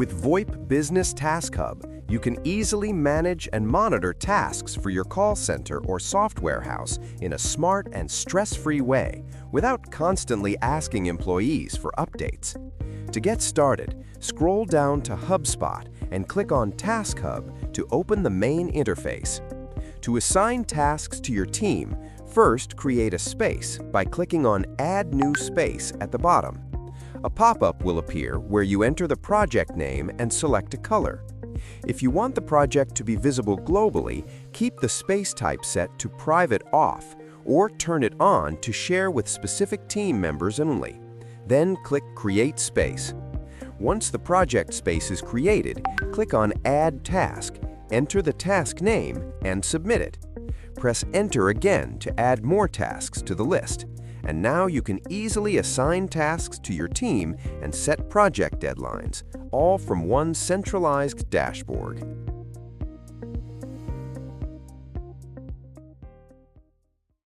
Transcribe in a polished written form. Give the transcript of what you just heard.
With VoIP Business Task Hub, you can easily manage and monitor tasks for your call center or software house in a smart and stress-free way without constantly asking employees for updates. To get started, scroll down to HubSpot and click on Task Hub to open the main interface. To assign tasks to your team, first create a space by clicking on Add New Space at the bottom. A pop-up will appear where you enter the project name and select a color. If you want the project to be visible globally, keep the space type set to Private Off or turn it on to share with specific team members only. Then click Create Space. Once the project space is created, click on Add Task, enter the task name, and submit it. Press Enter again to add more tasks to the list. And now you can easily assign tasks to your team and set project deadlines, all from one centralized dashboard.